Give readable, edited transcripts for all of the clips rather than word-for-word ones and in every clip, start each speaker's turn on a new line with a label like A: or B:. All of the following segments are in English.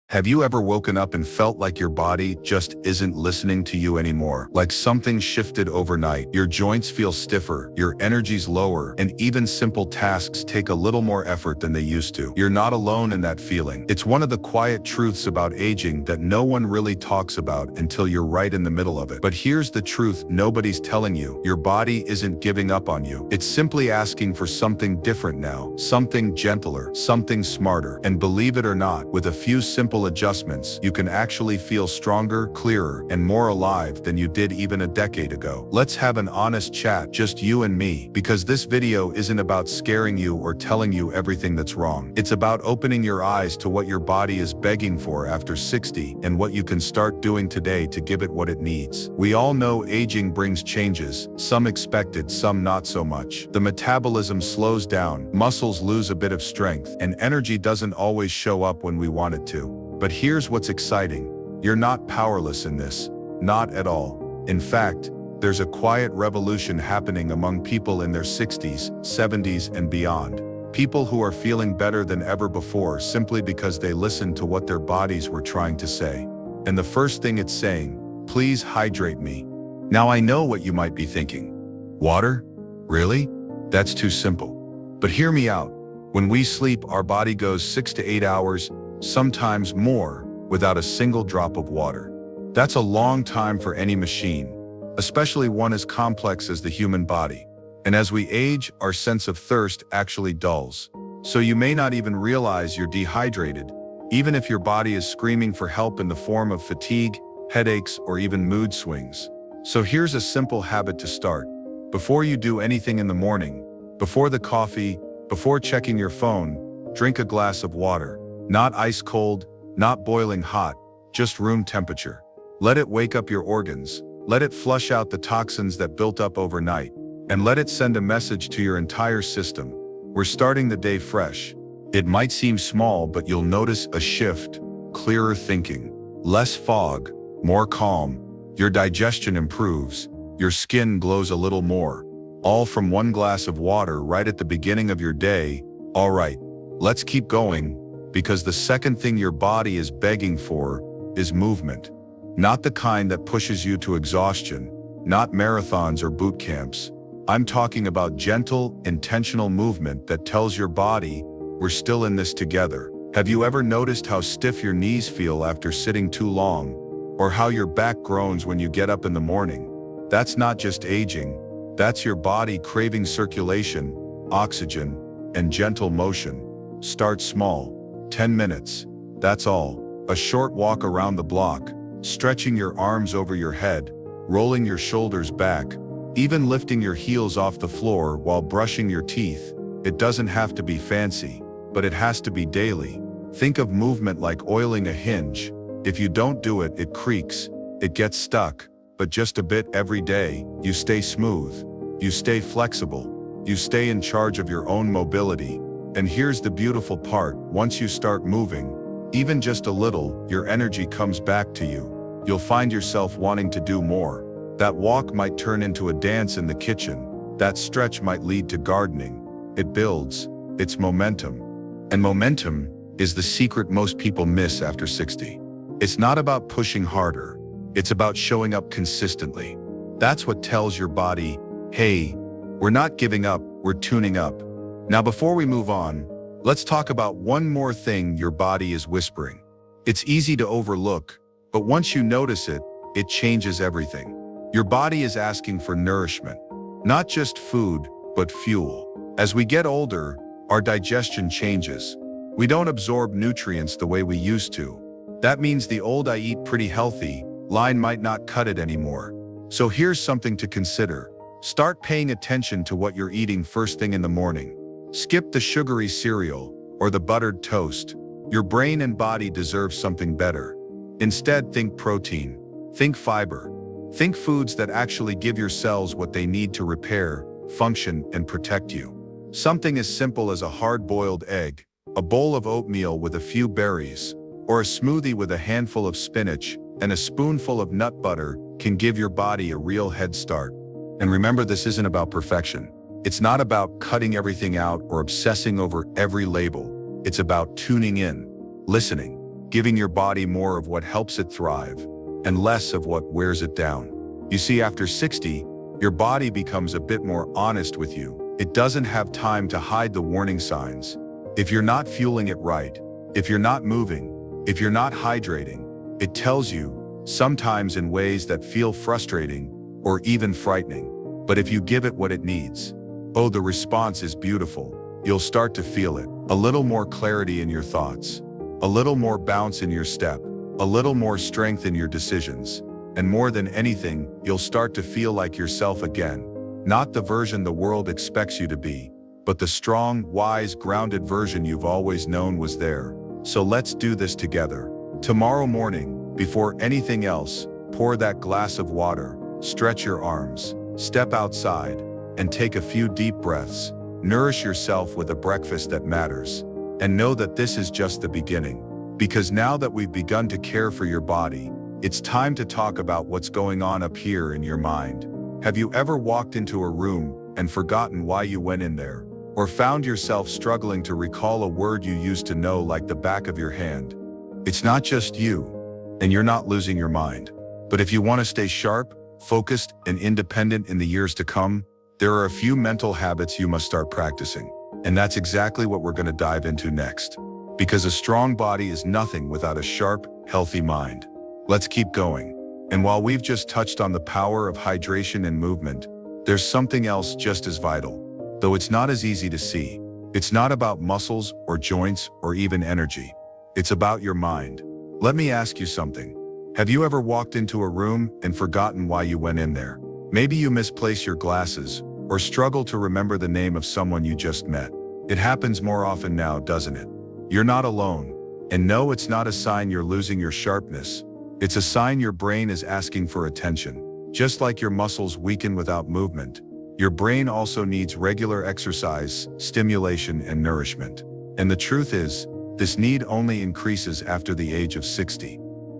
A: Have you ever woken up and felt like your body just isn't listening to you anymore? Like something shifted overnight. Your joints feel stiffer, your energy's lower, and even simple tasks take a little more effort than they used to. You're not alone in that feeling. It's one of the quiet truths about aging that no one really talks about until you're right in the middle of it. But here's the truth nobody's telling you. Your body isn't giving up on you. It's simply asking for something different now, something gentler, something smarter. And believe it or not, with a few simple adjustments, you can actually feel stronger, clearer, and more alive than you did even a decade ago. Let's have an honest chat, just you and me, because this video isn't about scaring you or telling you everything that's wrong. It's about opening your eyes to what your body is begging for after 60 and what you can start doing today to give it what it needs. We all know aging brings changes, some expected, some not so much. The metabolism slows down, muscles lose a bit of strength, and energy doesn't always show up when we want it to. But here's what's exciting. You're not powerless in this. Not at all. In fact, there's a quiet revolution happening among people in their 60s, 70s, and beyond. People who are feeling better than ever before simply because they listened to what their bodies were trying to say. And the first thing it's saying, please hydrate me. Now I know what you might be thinking. Water? Really? That's too simple. But hear me out. When we sleep, our body goes 6 to 8 hours, sometimes more, without a single drop of water. That's a long time for any machine, especially one as complex as the human body. And as we age, our sense of thirst actually dulls. So you may not even realize you're dehydrated, even if your body is screaming for help in the form of fatigue, headaches, or even mood swings. So here's a simple habit to start. Before you do anything in the morning, before the coffee, before checking your phone, drink a glass of water. Not ice cold, not boiling hot, just room temperature. Let it wake up your organs. Let it flush out the toxins that built up overnight. And let it send a message to your entire system. We're starting the day fresh. It might seem small, but you'll notice a shift. Clearer thinking. Less fog. More calm. Your digestion improves. Your skin glows a little more. All from one glass of water right at the beginning of your day. All right, let's keep going. Because the second thing your body is begging for is movement. Not the kind that pushes you to exhaustion, not marathons or boot camps. I'm talking about gentle, intentional movement that tells your body, we're still in this together. Have you ever noticed how stiff your knees feel after sitting too long? Or how your back groans when you get up in the morning? That's not just aging, that's your body craving circulation, oxygen, and gentle motion. Start small. 10 minutes, that's all. A short walk around the block, stretching your arms over your head, rolling your shoulders back, even lifting your heels off the floor while brushing your teeth. It doesn't have to be fancy, but it has to be daily. Think of movement like oiling a hinge. If you don't do it, it creaks, it gets stuck, but just a bit every day, you stay smooth, you stay flexible, you stay in charge of your own mobility. And here's the beautiful part, once you start moving, even just a little, your energy comes back to you. You'll find yourself wanting to do more. That walk might turn into a dance in the kitchen. That stretch might lead to gardening. It builds. It's momentum. And momentum is the secret most people miss after 60. It's not about pushing harder. It's about showing up consistently. That's what tells your body, hey, we're not giving up, we're tuning up. Now before we move on, let's talk about one more thing your body is whispering. It's easy to overlook, but once you notice it, it changes everything. Your body is asking for nourishment, not just food, but fuel. As we get older, our digestion changes. We don't absorb nutrients the way we used to. That means the old "I eat pretty healthy" line might not cut it anymore. So here's something to consider. Start paying attention to what you're eating first thing in the morning. Skip the sugary cereal or the buttered toast. Your brain and body deserve something better. Instead, think protein, think fiber, think foods that actually give your cells what they need to repair, function, and protect you. Something as simple as a hard-boiled egg, a bowl of oatmeal with a few berries, or a smoothie with a handful of spinach and a spoonful of nut butter can give your body a real head start. And remember, this isn't about perfection. It's not about cutting everything out or obsessing over every label. It's about tuning in, listening, giving your body more of what helps it thrive and less of what wears it down. You see, after 60, your body becomes a bit more honest with you. It doesn't have time to hide the warning signs. If you're not fueling it right, if you're not moving, if you're not hydrating, it tells you, sometimes in ways that feel frustrating or even frightening. But if you give it what it needs, oh, the response is beautiful. You'll start to feel it. A little more clarity in your thoughts, a little more bounce in your step, a little more strength in your decisions. And more than anything, you'll start to feel like yourself again. Not the version the world expects you to be, but the strong, wise, grounded version you've always known was there. So let's do this together. Tomorrow morning, before anything else, pour that glass of water, stretch your arms, step outside, and take a few deep breaths. Nourish yourself with a breakfast that matters. And know that this is just the beginning. Because now that we've begun to care for your body, it's time to talk about what's going on up here in your mind. Have you ever walked into a room and forgotten why you went in there? Or found yourself struggling to recall a word you used to know like the back of your hand? It's not just you, and you're not losing your mind. But if you want to stay sharp, focused, and independent in the years to come, there are a few mental habits you must start practicing. And that's exactly what we're going to dive into next. Because a strong body is nothing without a sharp, healthy mind. Let's keep going. And while we've just touched on the power of hydration and movement, there's something else just as vital, though it's not as easy to see. It's not about muscles or joints or even energy. It's about your mind. Let me ask you something. Have you ever walked into a room and forgotten why you went in there? Maybe you misplace your glasses or struggle to remember the name of someone you just met. It happens more often now, doesn't it? You're not alone. And no, it's not a sign you're losing your sharpness. It's a sign your brain is asking for attention. Just like your muscles weaken without movement, your brain also needs regular exercise, stimulation, and nourishment. And the truth is, this need only increases after the age of 60.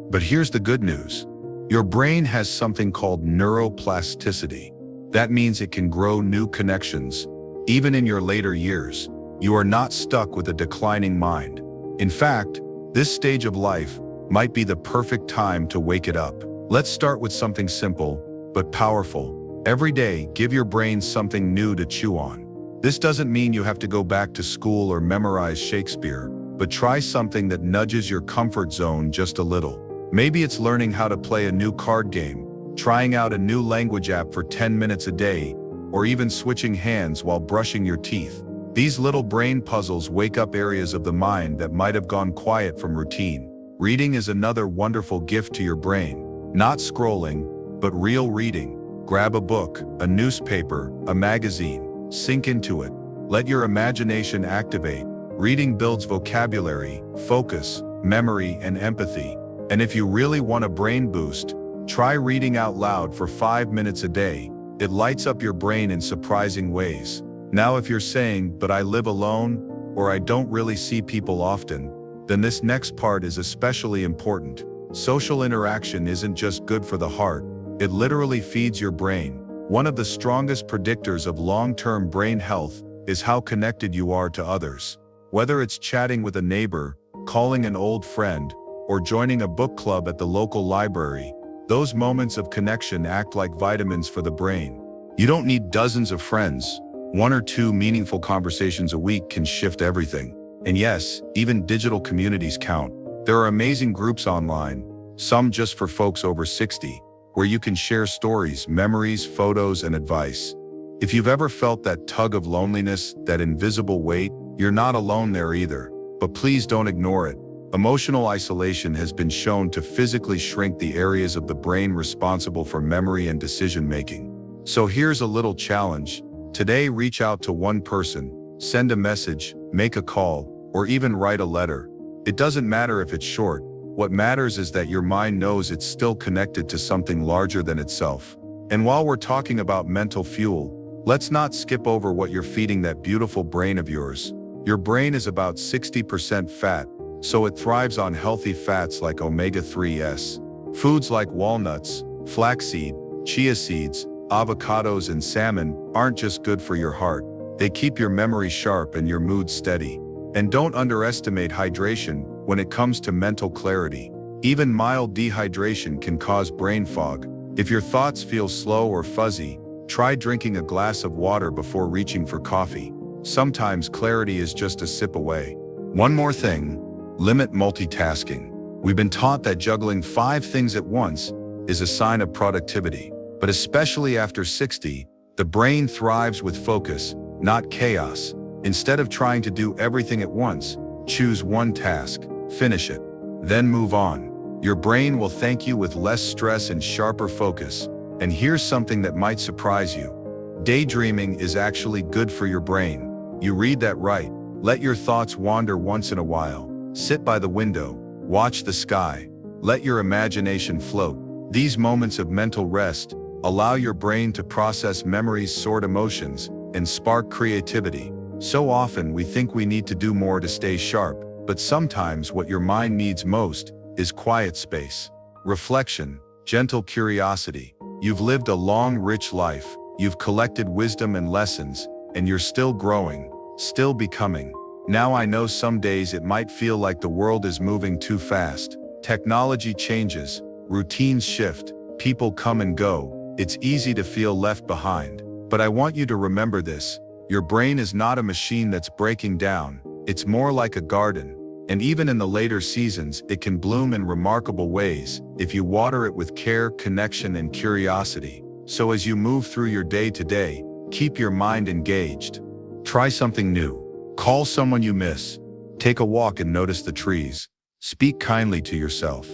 A: But here's the good news. Your brain has something called neuroplasticity. That means it can grow new connections. Even in your later years, you are not stuck with a declining mind. In fact, this stage of life might be the perfect time to wake it up. Let's start with something simple, but powerful. Every day, give your brain something new to chew on. This doesn't mean you have to go back to school or memorize Shakespeare, but try something that nudges your comfort zone just a little. Maybe it's learning how to play a new card game, trying out a new language app for 10 minutes a day, or even switching hands while brushing your teeth. These little brain puzzles wake up areas of the mind that might have gone quiet from routine. Reading is another wonderful gift to your brain. Not scrolling, but real reading. Grab a book, a newspaper, a magazine. Sink into it. Let your imagination activate. Reading builds vocabulary, focus, memory, and empathy. And if you really want a brain boost, try reading out loud for 5 minutes a day. It lights up your brain in surprising ways. Now if you're saying, but I live alone, or I don't really see people often, then this next part is especially important. Social interaction isn't just good for the heart, it literally feeds your brain. One of the strongest predictors of long-term brain health is how connected you are to others. Whether it's chatting with a neighbor, calling an old friend, or joining a book club at the local library, those moments of connection act like vitamins for the brain. You don't need dozens of friends. 1 or 2 meaningful conversations a week can shift everything. And yes, even digital communities count. There are amazing groups online, some just for folks over 60, where you can share stories, memories, photos, and advice. If you've ever felt that tug of loneliness, that invisible weight, you're not alone there either. But please don't ignore it. Emotional isolation has been shown to physically shrink the areas of the brain responsible for memory and decision-making. So here's a little challenge. Today, reach out to one person, send a message, make a call, or even write a letter. It doesn't matter if it's short. What matters is that your mind knows it's still connected to something larger than itself. And while we're talking about mental fuel, let's not skip over what you're feeding that beautiful brain of yours. Your brain is about 60% fat, so it thrives on healthy fats like omega-3s. Foods like walnuts, flaxseed, chia seeds, avocados, and salmon aren't just good for your heart. They keep your memory sharp and your mood steady. And don't underestimate hydration. when it comes to mental clarity. Even mild dehydration can cause brain fog. If your thoughts feel slow or fuzzy, try drinking a glass of water before reaching for coffee. Sometimes clarity is just a sip away. One more thing, limit multitasking. We've been taught that juggling 5 things at once is a sign of productivity. But especially after 60, the brain thrives with focus, not chaos. Instead of trying to do everything at once, choose one task, finish it, then move on. Your brain will thank you with less stress and sharper focus. And here's something that might surprise you. Daydreaming is actually good for your brain. You read that right. Let your thoughts wander once in a while. Sit by the window, watch the sky, let your imagination float. These moments of mental rest allow your brain to process memories, sort emotions, and spark creativity. So often we think we need to do more to stay sharp, but sometimes what your mind needs most is quiet space, reflection, gentle curiosity. You've lived a long, rich life. You've collected wisdom and lessons, and you're still growing, still becoming. Now I know some days it might feel like the world is moving too fast. Technology changes, routines shift, people come and go. It's easy to feel left behind. But I want you to remember this. Your brain is not a machine that's breaking down. It's more like a garden. And even in the later seasons, it can bloom in remarkable ways if you water it with care, connection, and curiosity. So as you move through your day to day, keep your mind engaged. Try something new. Call someone you miss. Take a walk and notice the trees. Speak kindly to yourself.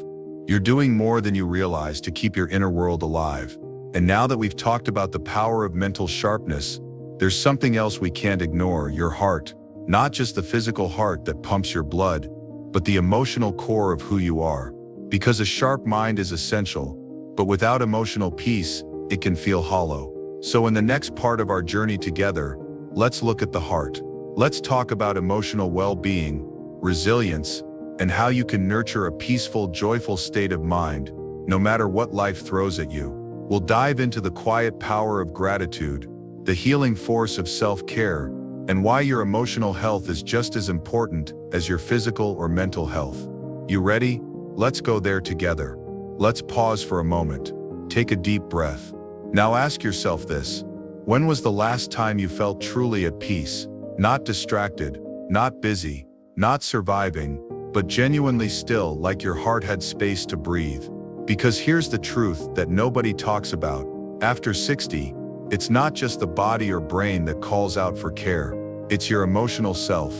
A: You're doing more than you realize to keep your inner world alive. And now that we've talked about the power of mental sharpness, there's something else we can't ignore: your heart. Not just the physical heart that pumps your blood, but the emotional core of who you are. Because a sharp mind is essential, but without emotional peace, it can feel hollow. So in the next part of our journey together, let's look at the heart. Let's talk about emotional well-being, resilience, and how you can nurture a peaceful, joyful state of mind, no matter what life throws at you. We'll dive into the quiet power of gratitude, the healing force of self-care, and why your emotional health is just as important as your physical or mental health. You ready? Let's go there together. Let's pause for a moment. Take a deep breath. Now ask yourself this: when was the last time you felt truly at peace? Not distracted, not busy, not surviving, but genuinely still, like your heart had space to breathe. Because here's the truth that nobody talks about. After 60, it's not just the body or brain that calls out for care. It's your emotional self,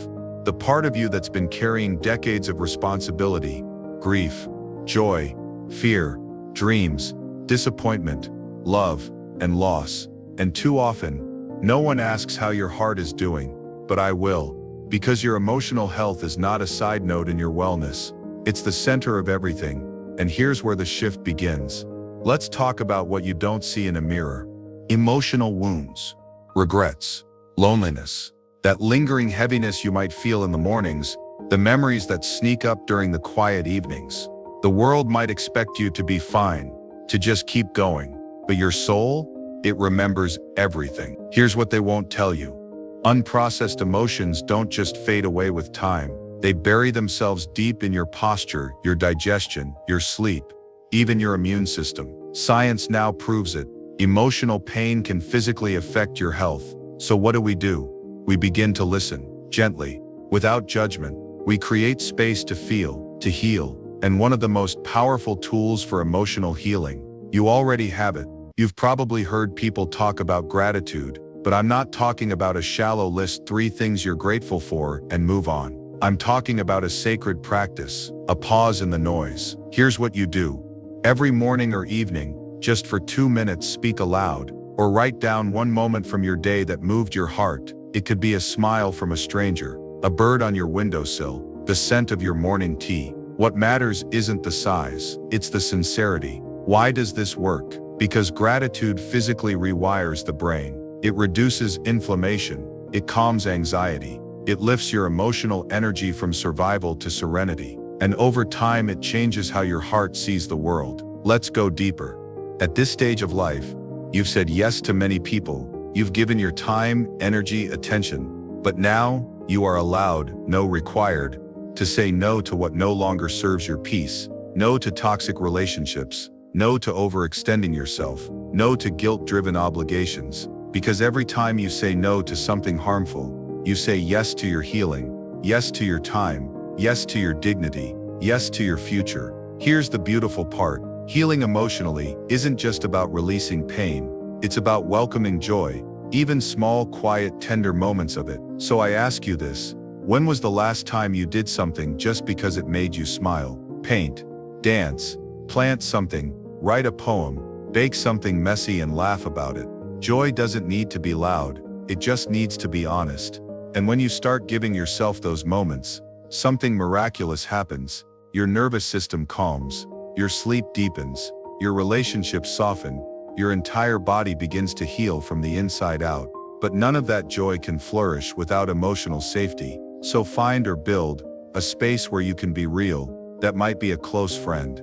A: the part of you that's been carrying decades of responsibility, grief, joy, fear, dreams, disappointment, love, and loss. And too often, no one asks how your heart is doing, but I will, because your emotional health is not a side note in your wellness. It's the center of everything. And here's where the shift begins. Let's talk about what you don't see in a mirror. Emotional wounds, regrets, loneliness, that lingering heaviness you might feel in the mornings, the memories that sneak up during the quiet evenings. The world might expect you to be fine, to just keep going, but your soul, it remembers everything. Here's what they won't tell you. Unprocessed emotions don't just fade away with time. They bury themselves deep in your posture, your digestion, your sleep, even your immune system. Science now proves it. Emotional pain can physically affect your health. So what do? We begin to listen, gently, without judgment. We create space to feel, to heal. And one of the most powerful tools for emotional healing, you already have it. You've probably heard people talk about gratitude, but I'm not talking about a shallow list, 3 things you're grateful for, and move on. I'm talking about a sacred practice, a pause in the noise. Here's what you do. Every morning or evening, just for 2 minutes, speak aloud, or write down one moment from your day that moved your heart. It could be a smile from a stranger, a bird on your windowsill, the scent of your morning tea. What matters isn't the size, it's the sincerity. Why does this work? Because gratitude physically rewires the brain. It reduces inflammation, it calms anxiety, it lifts your emotional energy from survival to serenity. And over time, it changes how your heart sees the world. Let's go deeper. At this stage of life, you've said yes to many people. You've given your time, energy, attention. But now, you are allowed, no required, To say no to what no longer serves your peace. No to toxic relationships. No to overextending yourself. No to guilt-driven obligations. Because every time you say no to something harmful, you say yes to your healing, yes to your time, yes to your dignity, yes to your future. Here's the beautiful part. Healing emotionally isn't just about releasing pain. It's about welcoming joy, even small, quiet, tender moments of it. So I ask you this, when was the last time you did something just because it made you smile? Paint, dance, plant something, write a poem, bake something messy and laugh about it. Joy doesn't need to be loud, it just needs to be honest. And when you start giving yourself those moments, something miraculous happens. Your nervous system calms, your sleep deepens, your relationships soften, your entire body begins to heal from the inside out. But none of that joy can flourish without emotional safety. So find or build a space where you can be real. That might be a close friend,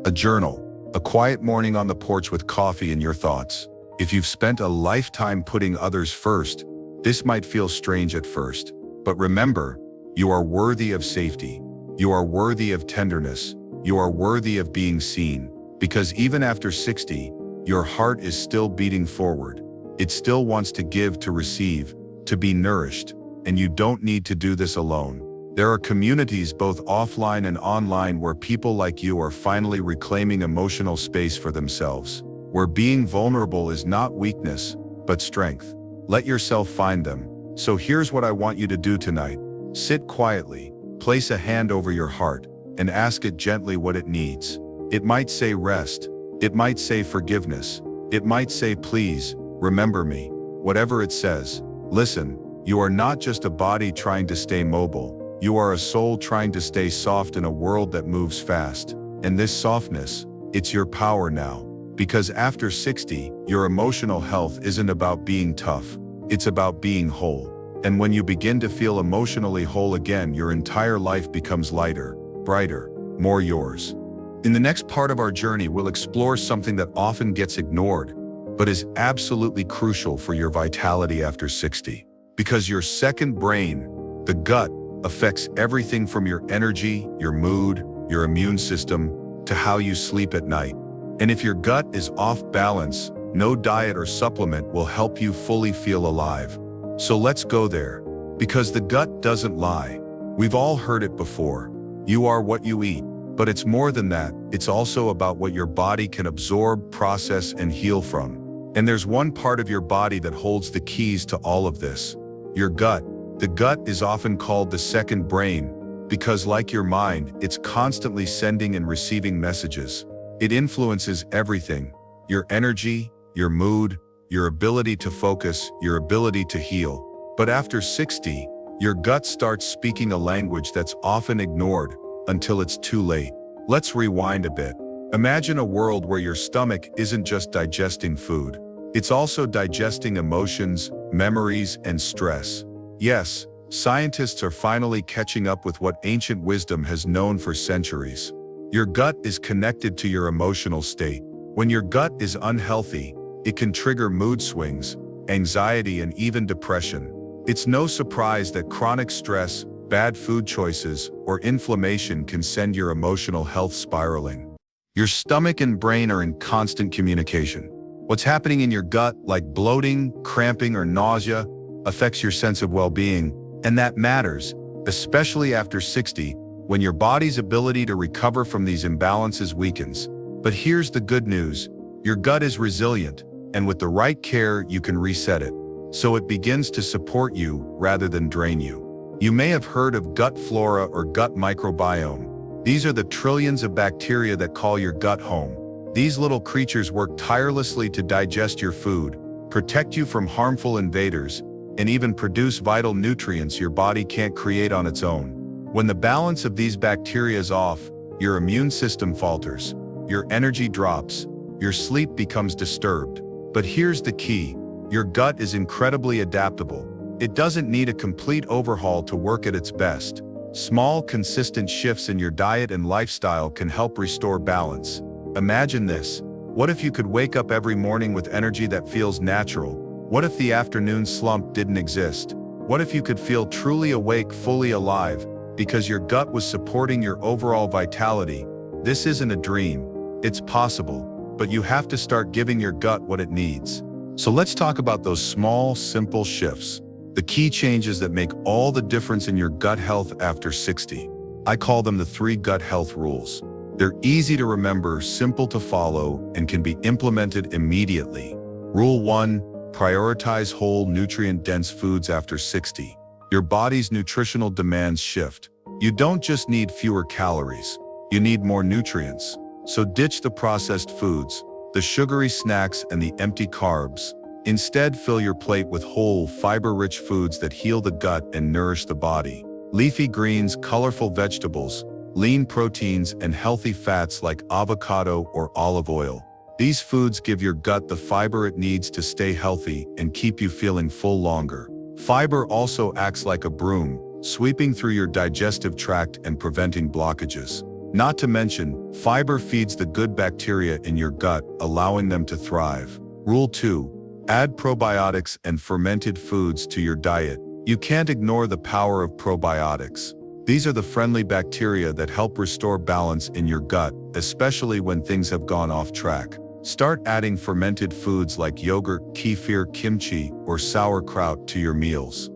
A: a journal, a quiet morning on the porch with coffee and your thoughts. If you've spent a lifetime putting others first, this might feel strange at first. But remember, you are worthy of safety. You are worthy of tenderness. You are worthy of being seen. Because even after 60, your heart is still beating forward. It still wants to give, to receive, to be nourished. And you don't need to do this alone. There are communities both offline and online where people like you are finally reclaiming emotional space for themselves, where being vulnerable is not weakness, but strength. Let yourself find them. So here's what I want you to do tonight. Sit quietly, place a hand over your heart, and ask it gently what it needs. It might say rest. It might say forgiveness. It might say please, remember me. Whatever it says, listen. You are not just a body trying to stay mobile. You are a soul trying to stay soft in a world that moves fast. And this softness, it's your power now. Because after 60, your emotional health isn't about being tough. It's about being whole. And when you begin to feel emotionally whole again, your entire life becomes lighter, brighter, more yours. In the next part of our journey, we'll explore something that often gets ignored, but is absolutely crucial for your vitality after 60. Because your second brain, the gut, affects everything from your energy, your mood, your immune system, to how you sleep at night. And if your gut is off balance, no diet or supplement will help you fully feel alive. So let's go there. Because the gut doesn't lie. We've all heard it before. You are what you eat. But it's more than that. It's also about what your body can absorb, process, and heal from. And there's one part of your body that holds the keys to all of this. Your gut. The gut is often called the second brain because, like your mind, it's constantly sending and receiving messages. It influences everything: your energy, your mood, your ability to focus, your ability to heal. But after 60, your gut starts speaking a language that's often ignored until it's too late. Let's rewind a bit. Imagine a world where your stomach isn't just digesting food. It's also digesting emotions, memories, and stress. Yes, scientists are finally catching up with what ancient wisdom has known for centuries. Your gut is connected to your emotional state. When your gut is unhealthy, it can trigger mood swings, anxiety, and even depression. It's no surprise that chronic stress, bad food choices, or inflammation can send your emotional health spiraling. Your stomach and brain are in constant communication. What's happening in your gut, like bloating, cramping, or nausea, affects your sense of well-being, and that matters, especially after 60, when your body's ability to recover from these imbalances weakens. But here's the good news. Your gut is resilient, and with the right care, you can reset it. So it begins to support you rather than drain you. You may have heard of gut flora or gut microbiome. These are the trillions of bacteria that call your gut home. These little creatures work tirelessly to digest your food, protect you from harmful invaders, and even produce vital nutrients your body can't create on its own. When the balance of these bacteria is off, your immune system falters, your energy drops, your sleep becomes disturbed. But here's the key. Your gut is incredibly adaptable. It doesn't need a complete overhaul to work at its best. Small, consistent shifts in your diet and lifestyle can help restore balance. Imagine this. What if you could wake up every morning with energy that feels natural? What if the afternoon slump didn't exist? What if you could feel truly awake, fully alive, because your gut was supporting your overall vitality. This isn't a dream. It's possible, but you have to start giving your gut what it needs. So let's talk about those small, simple shifts. The key changes that make all the difference in your gut health after 60. I call them the 3 gut health rules. They're easy to remember, simple to follow, and can be implemented immediately. Rule 1, prioritize whole, nutrient-dense foods after 60. Your body's nutritional demands shift. You don't just need fewer calories, you need more nutrients. So ditch the processed foods, the sugary snacks, and the empty carbs. Instead, fill your plate with whole, fiber-rich foods that heal the gut and nourish the body. Leafy greens, colorful vegetables, lean proteins, and healthy fats like avocado or olive oil. These foods give your gut the fiber it needs to stay healthy and keep you feeling full longer. Fiber also acts like a broom, sweeping through your digestive tract and preventing blockages. Not to mention, fiber feeds the good bacteria in your gut, allowing them to thrive. Rule 2. Add probiotics and fermented foods to your diet. You can't ignore the power of probiotics. These are the friendly bacteria that help restore balance in your gut, especially when things have gone off track. Start adding fermented foods like yogurt, kefir, kimchi, or sauerkraut to your meals.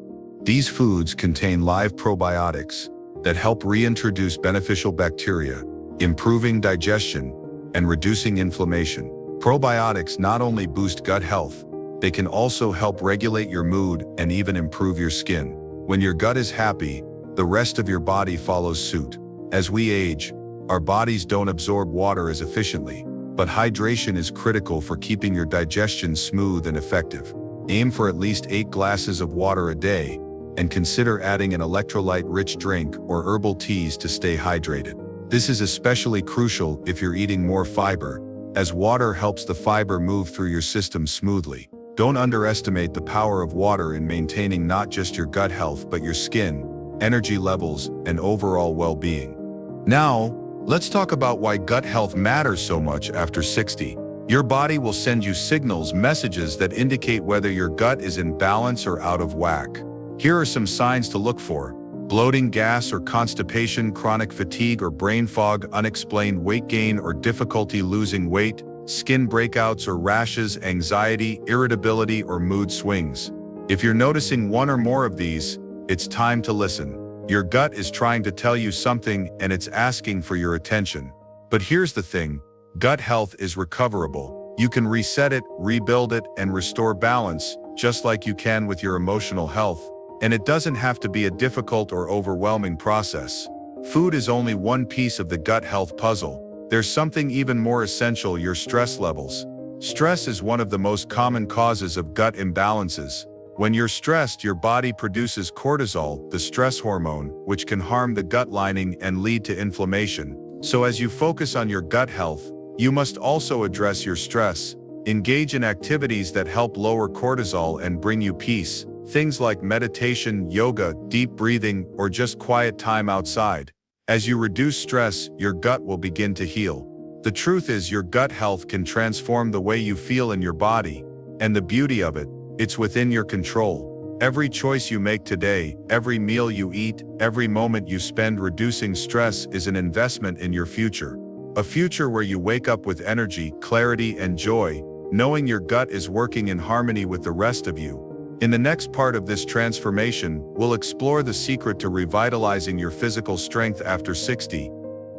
A: These foods contain live probiotics that help reintroduce beneficial bacteria, improving digestion and reducing inflammation. Probiotics not only boost gut health, they can also help regulate your mood and even improve your skin. When your gut is happy, the rest of your body follows suit. As we age, our bodies don't absorb water as efficiently, but hydration is critical for keeping your digestion smooth and effective. Aim for at least 8 glasses of water a day, and consider adding an electrolyte-rich drink or herbal teas to stay hydrated. This is especially crucial if you're eating more fiber, as water helps the fiber move through your system smoothly. Don't underestimate the power of water in maintaining not just your gut health but your skin, energy levels, and overall well-being. Now, let's talk about why gut health matters so much after 60. Your body will send you signals, messages that indicate whether your gut is in balance or out of whack. Here are some signs to look for: bloating, gas or constipation, chronic fatigue or brain fog, unexplained weight gain or difficulty losing weight, skin breakouts or rashes, anxiety, irritability, or mood swings. If you're noticing one or more of these, it's time to listen. Your gut is trying to tell you something and it's asking for your attention. But here's the thing, gut health is recoverable. You can reset it, rebuild it, and restore balance, just like you can with your emotional health. And it doesn't have to be a difficult or overwhelming process. Food is only one piece of the gut health puzzle. There's something even more essential: your stress levels. Stress is one of the most common causes of gut imbalances. When you're stressed, your body produces cortisol, the stress hormone, which can harm the gut lining and lead to inflammation. So as you focus on your gut health, you must also address your stress. Engage in activities that help lower cortisol and bring you peace. Things like meditation, yoga, deep breathing, or just quiet time outside. As you reduce stress, your gut will begin to heal. The truth is, your gut health can transform the way you feel in your body. And the beauty of it, it's within your control. Every choice you make today, every meal you eat, every moment you spend reducing stress is an investment in your future. A future where you wake up with energy, clarity, and joy, knowing your gut is working in harmony with the rest of you. In the next part of this transformation, we'll explore the secret to revitalizing your physical strength after 60.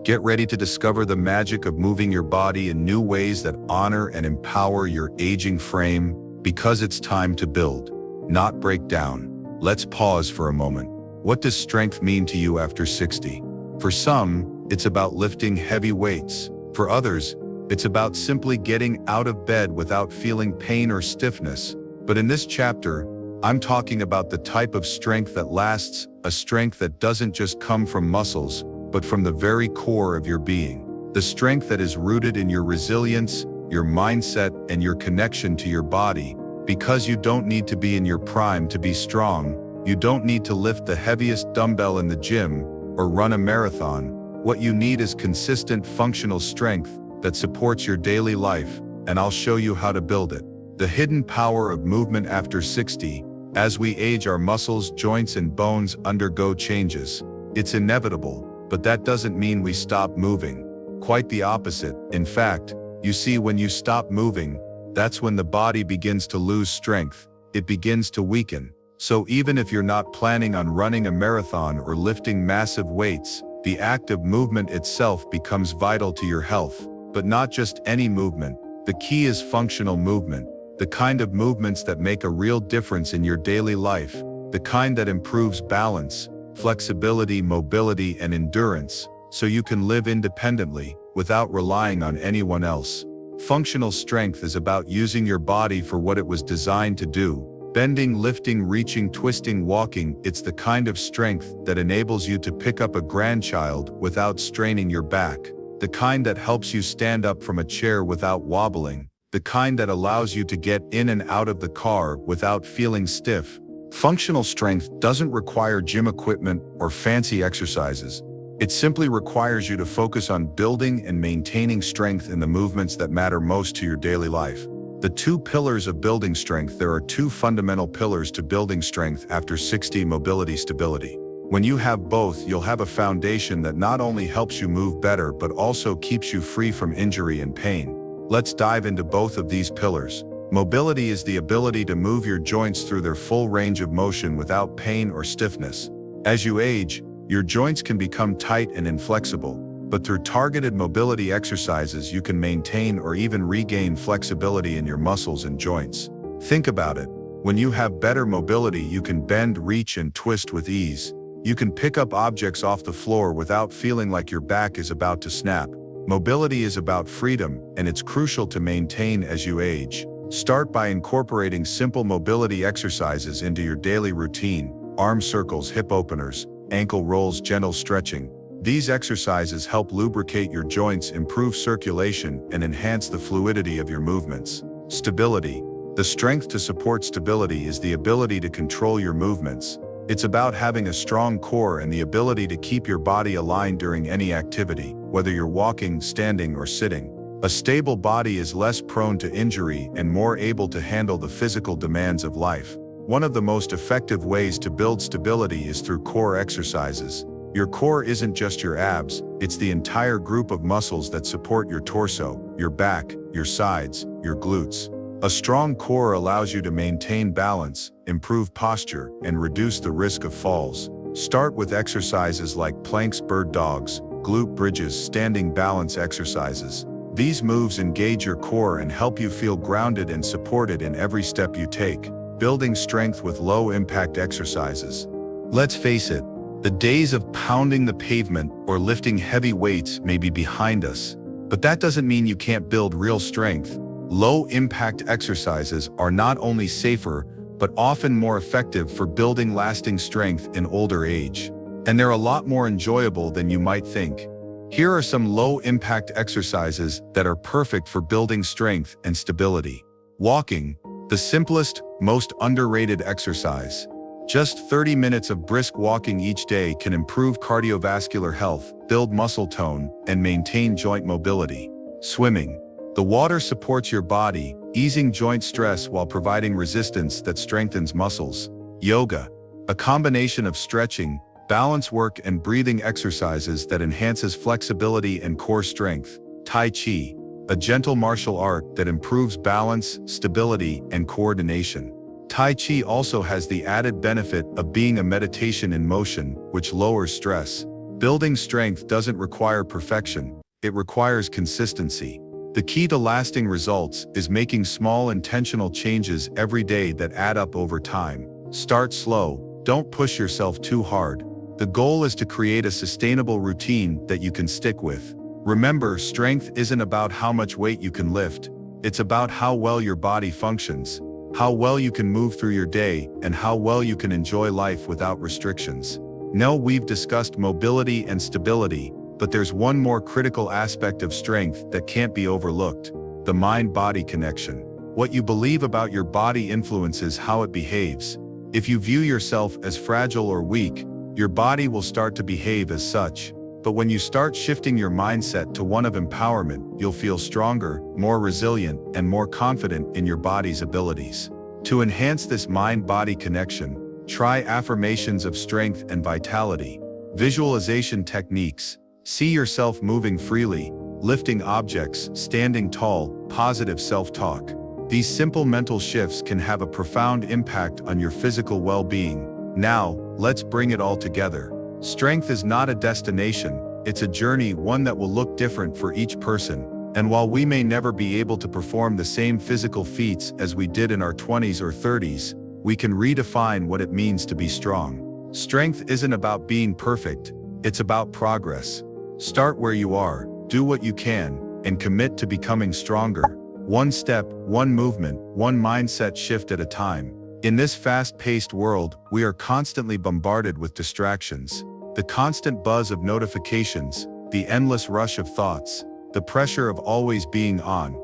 A: Get ready to discover the magic of moving your body in new ways that honor and empower your aging frame, because it's time to build, not break down. Let's pause for a moment. What does strength mean to you after 60? For some, it's about lifting heavy weights. For others, it's about simply getting out of bed without feeling pain or stiffness. But in this chapter, I'm talking about the type of strength that lasts, a strength that doesn't just come from muscles, but from the very core of your being. The strength that is rooted in your resilience, your mindset, and your connection to your body. Because you don't need to be in your prime to be strong. You don't need to lift the heaviest dumbbell in the gym or run a marathon. What you need is consistent functional strength that supports your daily life, and I'll show you how to build it. The hidden power of movement after 60. As we age, our muscles, joints, and bones undergo changes. It's inevitable, but that doesn't mean we stop moving. Quite the opposite. In fact, you see, when you stop moving, that's when the body begins to lose strength. It begins to weaken. So even if you're not planning on running a marathon or lifting massive weights, the act of movement itself becomes vital to your health. But not just any movement. The key is functional movement. The kind of movements that make a real difference in your daily life. The kind that improves balance, flexibility, mobility, and endurance, so you can live independently, without relying on anyone else. Functional strength is about using your body for what it was designed to do. Bending, lifting, reaching, twisting, walking. It's the kind of strength that enables you to pick up a grandchild without straining your back. The kind that helps you stand up from a chair without wobbling. The kind that allows you to get in and out of the car without feeling stiff. Functional strength doesn't require gym equipment or fancy exercises. It simply requires you to focus on building and maintaining strength in the movements that matter most to your daily life. The two pillars of building strength. There are two fundamental pillars to building strength after 60: mobility, stability. When you have both, you'll have a foundation that not only helps you move better but also keeps you free from injury and pain. Let's dive into both of these pillars. Mobility is the ability to move your joints through their full range of motion without pain or stiffness. As you age, your joints can become tight and inflexible, but through targeted mobility exercises you can maintain or even regain flexibility in your muscles and joints. Think about it. When you have better mobility, you can bend, reach, and twist with ease. You can pick up objects off the floor without feeling like your back is about to snap. Mobility is about freedom, and it's crucial to maintain as you age. Start by incorporating simple mobility exercises into your daily routine. Arm circles, hip openers, ankle rolls, gentle stretching. These exercises help lubricate your joints, improve circulation, and enhance the fluidity of your movements. Stability. The strength to support stability is the ability to control your movements. It's about having a strong core and the ability to keep your body aligned during any activity, whether you're walking, standing, or sitting. A stable body is less prone to injury and more able to handle the physical demands of life. One of the most effective ways to build stability is through core exercises. Your core isn't just your abs, it's the entire group of muscles that support your torso, your back, your sides, your glutes. A strong core allows you to maintain balance, improve posture, and reduce the risk of falls. Start with exercises like planks, bird dogs, glute bridges, standing balance exercises. These moves engage your core and help you feel grounded and supported in every step you take. Building strength with low-impact exercises. Let's face it, the days of pounding the pavement or lifting heavy weights may be behind us, but that doesn't mean you can't build real strength. Low-impact exercises are not only safer, but often more effective for building lasting strength in older age. And they're a lot more enjoyable than you might think. Here are some low-impact exercises that are perfect for building strength and stability. Walking, the simplest, most underrated exercise. Just 30 minutes of brisk walking each day can improve cardiovascular health, build muscle tone, and maintain joint mobility. Swimming. The water supports your body, easing joint stress while providing resistance that strengthens muscles. Yoga. A combination of stretching, balance work, and breathing exercises that enhances flexibility and core strength. Tai Chi. A gentle martial art that improves balance, stability, and coordination. Tai Chi also has the added benefit of being a meditation in motion, which lowers stress. Building strength doesn't require perfection, it requires consistency. The key to lasting results is making small intentional changes every day that add up over time. Start slow, don't push yourself too hard. The goal is to create a sustainable routine that you can stick with. Remember, strength isn't about how much weight you can lift, it's about how well your body functions, how well you can move through your day, and how well you can enjoy life without restrictions. Now we've discussed mobility and stability, but there's one more critical aspect of strength that can't be overlooked: the mind-body connection. What you believe about your body influences how it behaves. If you view yourself as fragile or weak, your body will start to behave as such. But when you start shifting your mindset to one of empowerment, you'll feel stronger, more resilient, and more confident in your body's abilities. To enhance this mind-body connection, try affirmations of strength and vitality. Visualization techniques. See yourself moving freely, lifting objects, standing tall, positive self-talk. These simple mental shifts can have a profound impact on your physical well-being. Now, let's bring it all together. Strength is not a destination, it's a journey, one that will look different for each person. And while we may never be able to perform the same physical feats as we did in our 20s or 30s, we can redefine what it means to be strong. Strength isn't about being perfect, it's about progress. Start where you are, do what you can, and commit to becoming stronger. One step, one movement, one mindset shift at a time. In this fast-paced world, we are constantly bombarded with distractions. The constant buzz of notifications, the endless rush of thoughts, the pressure of always being on.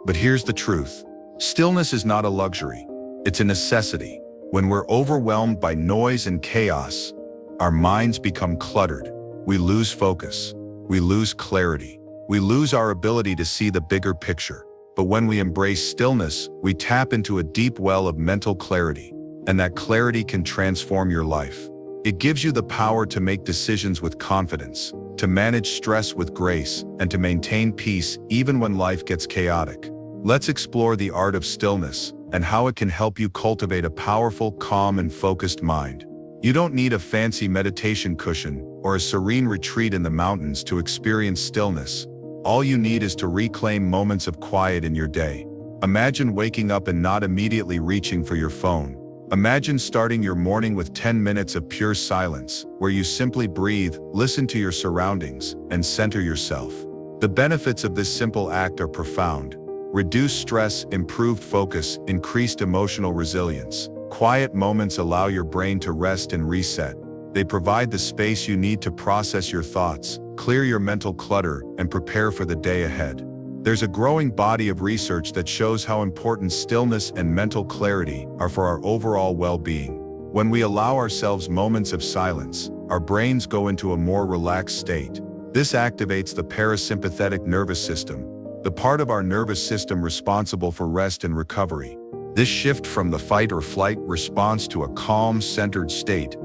A: But here's the truth. Stillness is not a luxury. It's a necessity. When we're overwhelmed by noise and chaos, our minds become cluttered. We lose focus. We lose clarity. We lose our ability to see the bigger picture. But when we embrace stillness, we tap into a deep well of mental clarity. And that clarity can transform your life. It gives you the power to make decisions with confidence, to manage stress with grace, and to maintain peace even when life gets chaotic. Let's explore the art of stillness and how it can help you cultivate a powerful, calm, and focused mind. You don't need a fancy meditation cushion or a serene retreat in the mountains to experience stillness. All you need is to reclaim moments of quiet in your day. Imagine waking up and not immediately reaching for your phone. Imagine starting your morning with 10 minutes of pure silence, where you simply breathe, listen to your surroundings, and center yourself. The benefits of this simple act are profound. Reduced stress, improved focus, increased emotional resilience. Quiet moments allow your brain to rest and reset. They provide the space you need to process your thoughts, clear your mental clutter, and prepare for the day ahead. There's a growing body of research that shows how important stillness and mental clarity are for our overall well-being. When we allow ourselves moments of silence, our brains go into a more relaxed state. This activates the parasympathetic nervous system, the part of our nervous system responsible for rest and recovery. This shift from the fight or flight response to a calm, centered state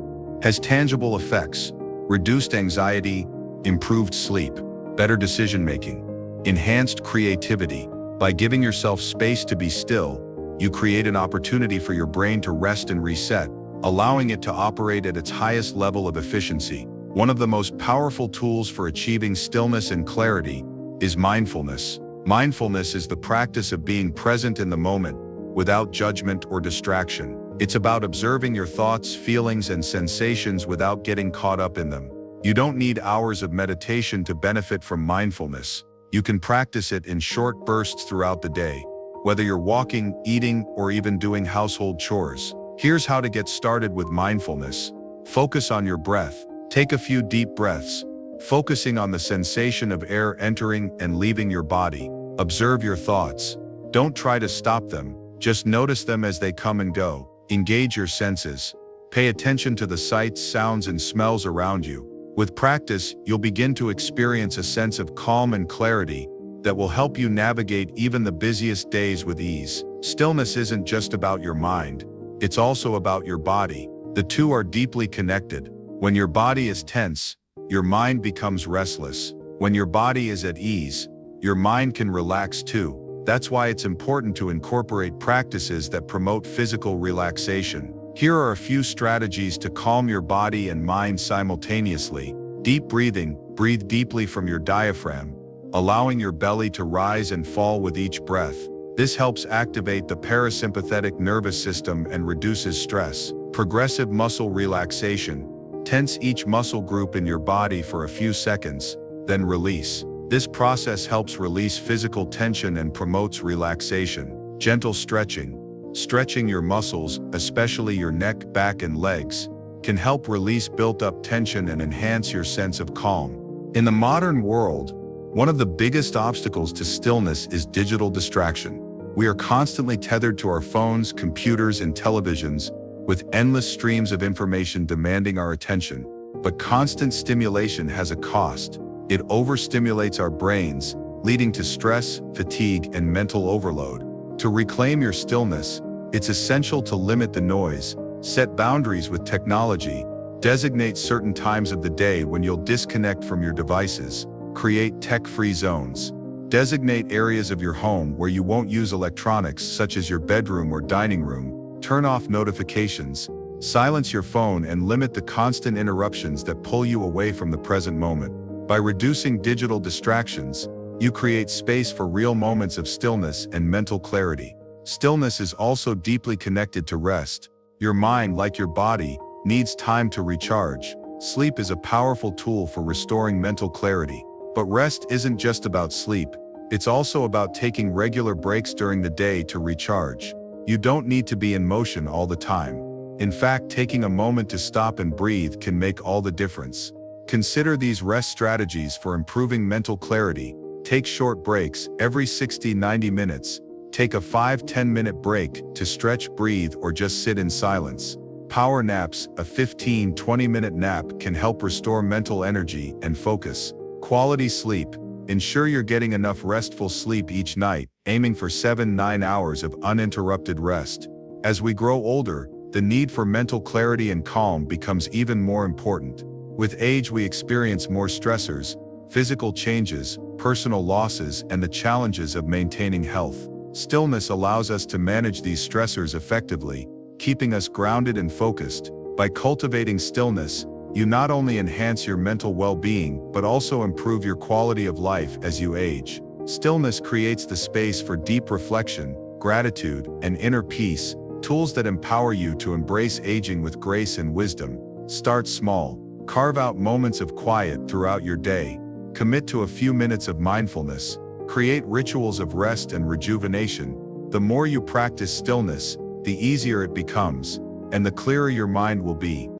A: has tangible effects: reduced anxiety, improved sleep, better decision-making, enhanced creativity. By giving yourself space to be still, you create an opportunity for your brain to rest and reset, allowing it to operate at its highest level of efficiency. One of the most powerful tools for achieving stillness and clarity is mindfulness. Mindfulness is the practice of being present in the moment, without judgment or distraction. It's about observing your thoughts, feelings, and sensations without getting caught up in them. You don't need hours of meditation to benefit from mindfulness. You can practice it in short bursts throughout the day, whether you're walking, eating, or even doing household chores. Here's how to get started with mindfulness. Focus on your breath. Take a few deep breaths, focusing on the sensation of air entering and leaving your body. Observe your thoughts. Don't try to stop them, just notice them as they come and go. Engage your senses. Pay attention to the sights, sounds, and smells around you. With practice, you'll begin to experience a sense of calm and clarity that will help you navigate even the busiest days with ease. Stillness isn't just about your mind, it's also about your body. The two are deeply connected. When your body is tense, your mind becomes restless. When your body is at ease, your mind can relax too. That's why it's important to incorporate practices that promote physical relaxation. Here are a few strategies to calm your body and mind simultaneously. Deep breathing. Breathe deeply from your diaphragm, allowing your belly to rise and fall with each breath. This helps activate the parasympathetic nervous system and reduces stress. Progressive muscle relaxation. Tense each muscle group in your body for a few seconds, then release. This process helps release physical tension and promotes relaxation. Gentle stretching. Stretching your muscles, especially your neck, back, and legs, can help release built-up tension and enhance your sense of calm. In the modern world, one of the biggest obstacles to stillness is digital distraction. We are constantly tethered to our phones, computers, and televisions, with endless streams of information demanding our attention. But constant stimulation has a cost. It overstimulates our brains, leading to stress, fatigue, and mental overload. To reclaim your stillness, it's essential to limit the noise, set boundaries with technology, Designate certain times of the day when you'll disconnect from your devices. Create tech-free zones. Designate areas of your home where you won't use electronics, such as your bedroom or dining room. Turn off notifications. Silence your phone and limit the constant interruptions that pull you away from the present moment. By reducing digital distractions, you create space for real moments of stillness and mental clarity. Stillness is also deeply connected to rest. Your mind, like your body, needs time to recharge. Sleep is a powerful tool for restoring mental clarity. But rest isn't just about sleep. It's also about taking regular breaks during the day to recharge. You don't need to be in motion all the time. In fact, taking a moment to stop and breathe can make all the difference. Consider these rest strategies for improving mental clarity. Take short breaks every 60-90 minutes. Take a 5-10 minute break to stretch, breathe, or just sit in silence. Power naps, a 15-20 minute nap, can help restore mental energy and focus. Quality sleep. Ensure you're getting enough restful sleep each night, aiming for 7-9 hours of uninterrupted rest. As we grow older, the need for mental clarity and calm becomes even more important. With age, we experience more stressors, physical changes, personal losses, and the challenges of maintaining health. Stillness allows us to manage these stressors effectively, keeping us grounded and focused. By cultivating stillness, you not only enhance your mental well-being, but also improve your quality of life as you age. Stillness creates the space for deep reflection, gratitude, and inner peace, tools that empower you to embrace aging with grace and wisdom. Start small. Carve out moments of quiet throughout your day. Commit to a few minutes of mindfulness. Create rituals of rest and rejuvenation. The more you practice stillness, the easier it becomes, and the clearer your mind will be.